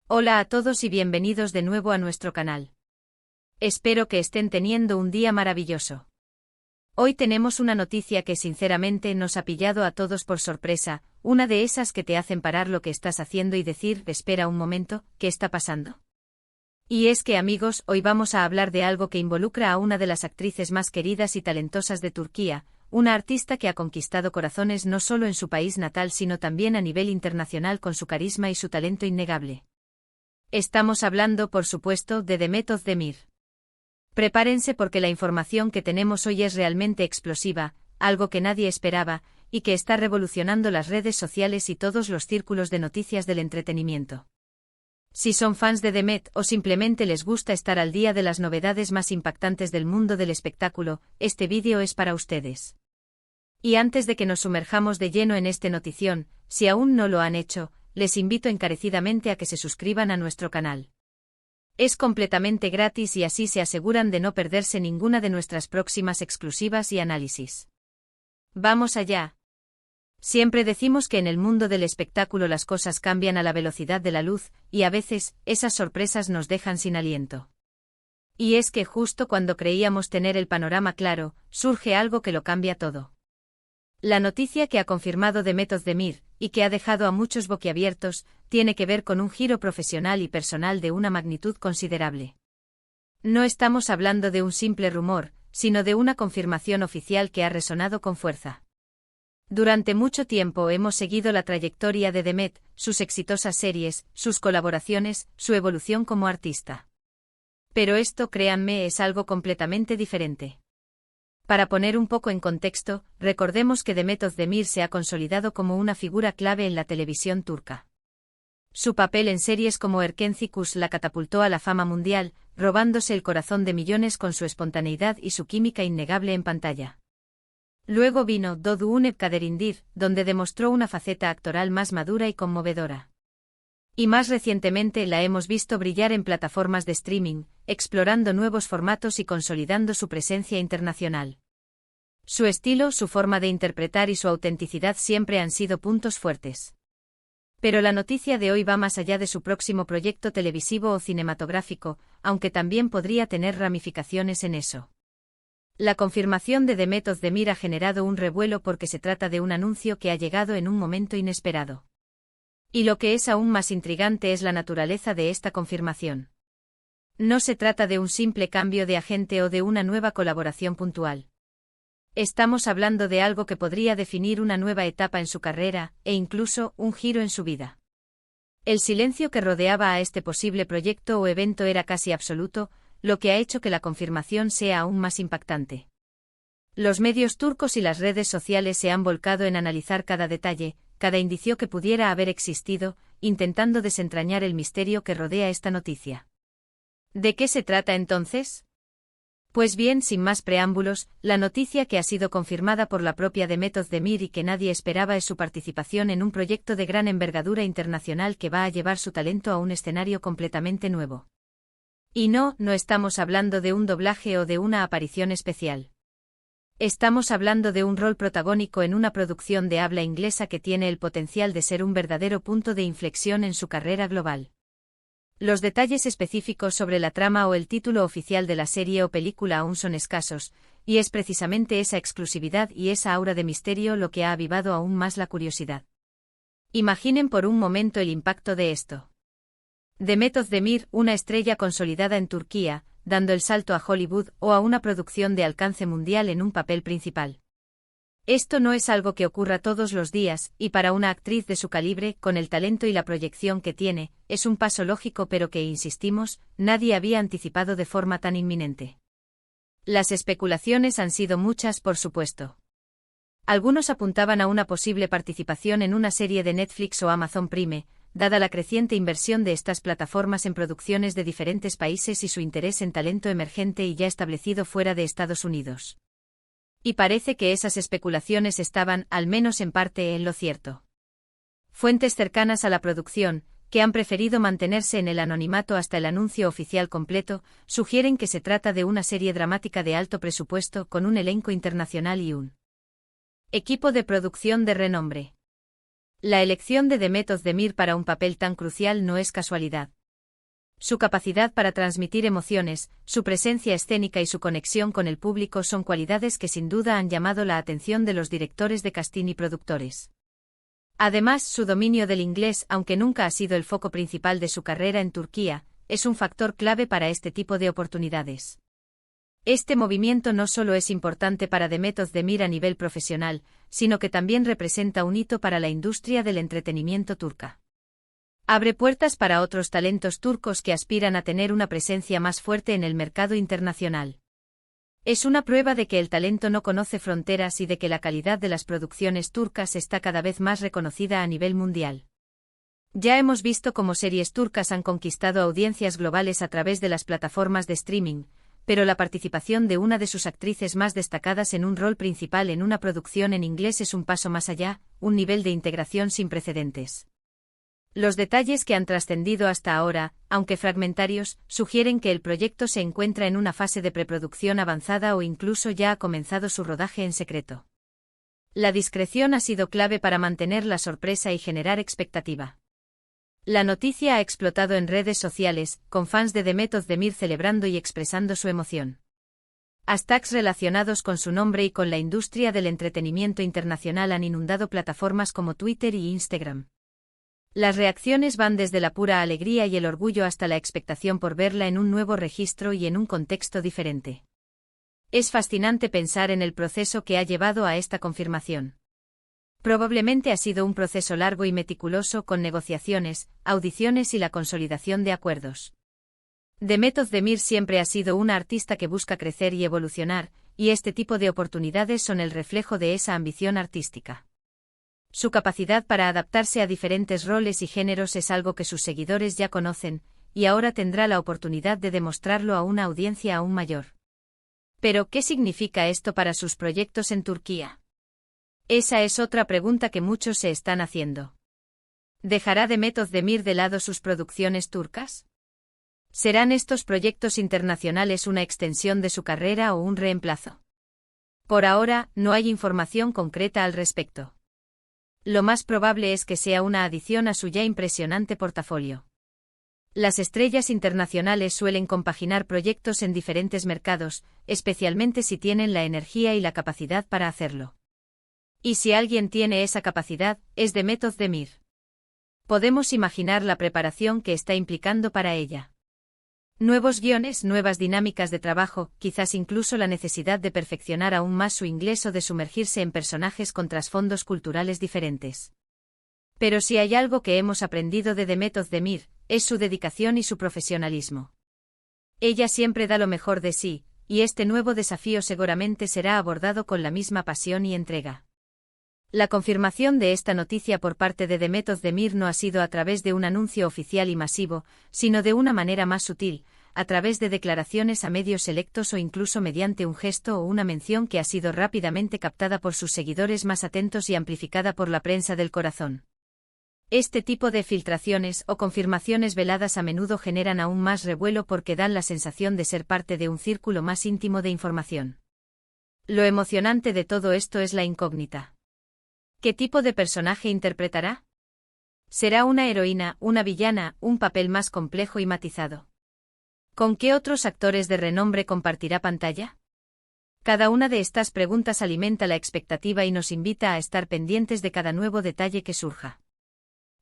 Hola a todos y bienvenidos de nuevo a nuestro canal. Espero que estén teniendo un día maravilloso. Hoy tenemos una noticia que sinceramente nos ha pillado a todos por sorpresa, una de esas que te hacen parar lo que estás haciendo y decir, espera un momento, ¿qué está pasando? Y es que amigos, hoy vamos a hablar de algo que involucra a una de las actrices más queridas y talentosas de Turquía, una artista que ha conquistado corazones no solo en su país natal sino también a nivel internacional con su carisma y su talento innegable. Estamos hablando, por supuesto, de Demet Özdemir. Prepárense porque la información que tenemos hoy es realmente explosiva, algo que nadie esperaba, y que está revolucionando las redes sociales y todos los círculos de noticias del entretenimiento. Si son fans de Demet o simplemente les gusta estar al día de las novedades más impactantes del mundo del espectáculo, este vídeo es para ustedes. Y antes de que nos sumerjamos de lleno en este notición, si aún no lo han hecho, les invito encarecidamente a que se suscriban a nuestro canal. Es completamente gratis y así se aseguran de no perderse ninguna de nuestras próximas exclusivas y análisis. ¡Vamos allá! Siempre decimos que en el mundo del espectáculo las cosas cambian a la velocidad de la luz, y a veces, esas sorpresas nos dejan sin aliento. Y es que justo cuando creíamos tener el panorama claro, surge algo que lo cambia todo. La noticia que ha confirmado Demet Özdemir, y que ha dejado a muchos boquiabiertos, tiene que ver con un giro profesional y personal de una magnitud considerable. No estamos hablando de un simple rumor, sino de una confirmación oficial que ha resonado con fuerza. Durante mucho tiempo hemos seguido la trayectoria de Demet, sus exitosas series, sus colaboraciones, su evolución como artista. Pero esto, créanme, es algo completamente diferente. Para poner un poco en contexto, recordemos que Demet Özdemir se ha consolidado como una figura clave en la televisión turca. Su papel en series como Erkenci Kuş la catapultó a la fama mundial, robándose el corazón de millones con su espontaneidad y su química innegable en pantalla. Luego vino Doğu Kaderindir, donde demostró una faceta actoral más madura y conmovedora. Y más recientemente la hemos visto brillar en plataformas de streaming, explorando nuevos formatos y consolidando su presencia internacional. Su estilo, su forma de interpretar y su autenticidad siempre han sido puntos fuertes. Pero la noticia de hoy va más allá de su próximo proyecto televisivo o cinematográfico, aunque también podría tener ramificaciones en eso. La confirmación de Demet Özdemir ha generado un revuelo porque se trata de un anuncio que ha llegado en un momento inesperado. Y lo que es aún más intrigante es la naturaleza de esta confirmación. No se trata de un simple cambio de agente o de una nueva colaboración puntual. Estamos hablando de algo que podría definir una nueva etapa en su carrera, e incluso, un giro en su vida. El silencio que rodeaba a este posible proyecto o evento era casi absoluto, lo que ha hecho que la confirmación sea aún más impactante. Los medios turcos y las redes sociales se han volcado en analizar cada detalle, cada indicio que pudiera haber existido, intentando desentrañar el misterio que rodea esta noticia. ¿De qué se trata entonces? Pues bien, sin más preámbulos, la noticia que ha sido confirmada por la propia Demet Özdemir y que nadie esperaba es su participación en un proyecto de gran envergadura internacional que va a llevar su talento a un escenario completamente nuevo. Y no estamos hablando de un doblaje o de una aparición especial. Estamos hablando de un rol protagónico en una producción de habla inglesa que tiene el potencial de ser un verdadero punto de inflexión en su carrera global. Los detalles específicos sobre la trama o el título oficial de la serie o película aún son escasos, y es precisamente esa exclusividad y esa aura de misterio lo que ha avivado aún más la curiosidad. Imaginen por un momento el impacto de esto. Demet Özdemir, una estrella consolidada en Turquía, dando el salto a Hollywood o a una producción de alcance mundial en un papel principal. Esto no es algo que ocurra todos los días, y para una actriz de su calibre, con el talento y la proyección que tiene, es un paso lógico pero que, insistimos, nadie había anticipado de forma tan inminente. Las especulaciones han sido muchas, por supuesto. Algunos apuntaban a una posible participación en una serie de Netflix o Amazon Prime, dada la creciente inversión de estas plataformas en producciones de diferentes países y su interés en talento emergente y ya establecido fuera de Estados Unidos. Y parece que esas especulaciones estaban, al menos en parte, en lo cierto. Fuentes cercanas a la producción, que han preferido mantenerse en el anonimato hasta el anuncio oficial completo, sugieren que se trata de una serie dramática de alto presupuesto con un elenco internacional y un equipo de producción de renombre. La elección de Demet Özdemir para un papel tan crucial no es casualidad. Su capacidad para transmitir emociones, su presencia escénica y su conexión con el público son cualidades que sin duda han llamado la atención de los directores de casting y productores. Además, su dominio del inglés, aunque nunca ha sido el foco principal de su carrera en Turquía, es un factor clave para este tipo de oportunidades. Este movimiento no solo es importante para Demet Özdemir a nivel profesional, sino que también representa un hito para la industria del entretenimiento turca. Abre puertas para otros talentos turcos que aspiran a tener una presencia más fuerte en el mercado internacional. Es una prueba de que el talento no conoce fronteras y de que la calidad de las producciones turcas está cada vez más reconocida a nivel mundial. Ya hemos visto cómo series turcas han conquistado audiencias globales a través de las plataformas de streaming, pero la participación de una de sus actrices más destacadas en un rol principal en una producción en inglés es un paso más allá, un nivel de integración sin precedentes. Los detalles que han trascendido hasta ahora, aunque fragmentarios, sugieren que el proyecto se encuentra en una fase de preproducción avanzada o incluso ya ha comenzado su rodaje en secreto. La discreción ha sido clave para mantener la sorpresa y generar expectativa. La noticia ha explotado en redes sociales, con fans de Demet Özdemir celebrando y expresando su emoción. Hashtags relacionados con su nombre y con la industria del entretenimiento internacional han inundado plataformas como Twitter y Instagram. Las reacciones van desde la pura alegría y el orgullo hasta la expectación por verla en un nuevo registro y en un contexto diferente. Es fascinante pensar en el proceso que ha llevado a esta confirmación. Probablemente ha sido un proceso largo y meticuloso con negociaciones, audiciones y la consolidación de acuerdos. Demet Özdemir siempre ha sido una artista que busca crecer y evolucionar, y este tipo de oportunidades son el reflejo de esa ambición artística. Su capacidad para adaptarse a diferentes roles y géneros es algo que sus seguidores ya conocen, y ahora tendrá la oportunidad de demostrarlo a una audiencia aún mayor. Pero, ¿qué significa esto para sus proyectos en Turquía? Esa es otra pregunta que muchos se están haciendo. ¿Dejará Demet Özdemir de lado sus producciones turcas? ¿Serán estos proyectos internacionales una extensión de su carrera o un reemplazo? Por ahora, no hay información concreta al respecto. Lo más probable es que sea una adición a su ya impresionante portafolio. Las estrellas internacionales suelen compaginar proyectos en diferentes mercados, especialmente si tienen la energía y la capacidad para hacerlo. Y si alguien tiene esa capacidad, es Demet Özdemir. Podemos imaginar la preparación que está implicando para ella. Nuevos guiones, nuevas dinámicas de trabajo, quizás incluso la necesidad de perfeccionar aún más su inglés o de sumergirse en personajes con trasfondos culturales diferentes. Pero si hay algo que hemos aprendido de Demet Özdemir, es su dedicación y su profesionalismo. Ella siempre da lo mejor de sí, y este nuevo desafío seguramente será abordado con la misma pasión y entrega. La confirmación de esta noticia por parte de Demet Özdemir no ha sido a través de un anuncio oficial y masivo, sino de una manera más sutil, a través de declaraciones a medios selectos o incluso mediante un gesto o una mención que ha sido rápidamente captada por sus seguidores más atentos y amplificada por la prensa del corazón. Este tipo de filtraciones o confirmaciones veladas a menudo generan aún más revuelo porque dan la sensación de ser parte de un círculo más íntimo de información. Lo emocionante de todo esto es la incógnita. ¿Qué tipo de personaje interpretará? ¿Será una heroína, una villana, un papel más complejo y matizado? ¿Con qué otros actores de renombre compartirá pantalla? Cada una de estas preguntas alimenta la expectativa y nos invita a estar pendientes de cada nuevo detalle que surja.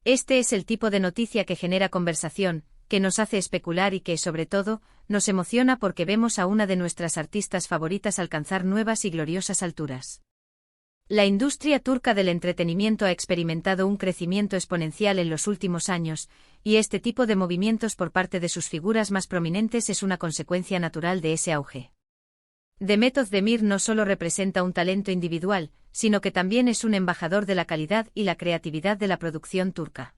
Este es el tipo de noticia que genera conversación, que nos hace especular y que, sobre todo, nos emociona porque vemos a una de nuestras artistas favoritas alcanzar nuevas y gloriosas alturas. La industria turca del entretenimiento ha experimentado un crecimiento exponencial en los últimos años, y este tipo de movimientos por parte de sus figuras más prominentes es una consecuencia natural de ese auge. Demet Özdemir no solo representa un talento individual, sino que también es un embajador de la calidad y la creatividad de la producción turca.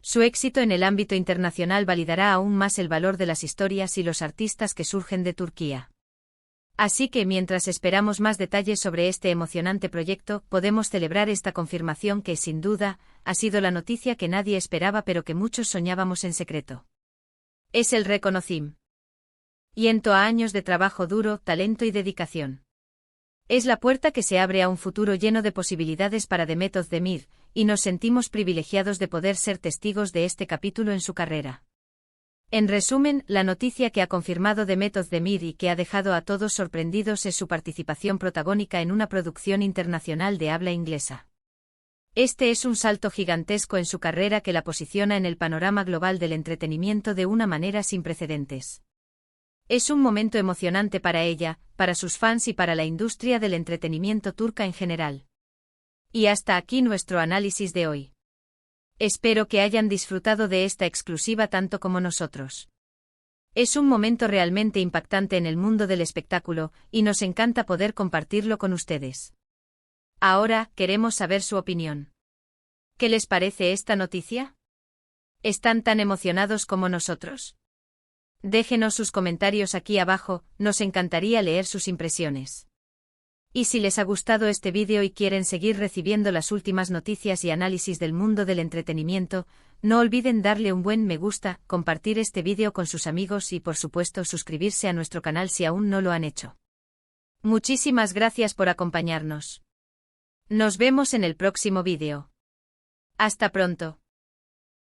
Su éxito en el ámbito internacional validará aún más el valor de las historias y los artistas que surgen de Turquía. Así que mientras esperamos más detalles sobre este emocionante proyecto, podemos celebrar esta confirmación que, sin duda, ha sido la noticia que nadie esperaba pero que muchos soñábamos en secreto. Es el reconocimiento a años de trabajo duro, talento y dedicación. Es la puerta que se abre a un futuro lleno de posibilidades para Demet Özdemir, y nos sentimos privilegiados de poder ser testigos de este capítulo en su carrera. En resumen, la noticia que ha confirmado Demet Özdemir y que ha dejado a todos sorprendidos es su participación protagónica en una producción internacional de habla inglesa. Este es un salto gigantesco en su carrera que la posiciona en el panorama global del entretenimiento de una manera sin precedentes. Es un momento emocionante para ella, para sus fans y para la industria del entretenimiento turca en general. Y hasta aquí nuestro análisis de hoy. Espero que hayan disfrutado de esta exclusiva tanto como nosotros. Es un momento realmente impactante en el mundo del espectáculo, y nos encanta poder compartirlo con ustedes. Ahora, queremos saber su opinión. ¿Qué les parece esta noticia? ¿Están tan emocionados como nosotros? Déjenos sus comentarios aquí abajo, nos encantaría leer sus impresiones. Y si les ha gustado este vídeo y quieren seguir recibiendo las últimas noticias y análisis del mundo del entretenimiento, no olviden darle un buen me gusta, compartir este vídeo con sus amigos y por supuesto suscribirse a nuestro canal si aún no lo han hecho. Muchísimas gracias por acompañarnos. Nos vemos en el próximo vídeo. Hasta pronto.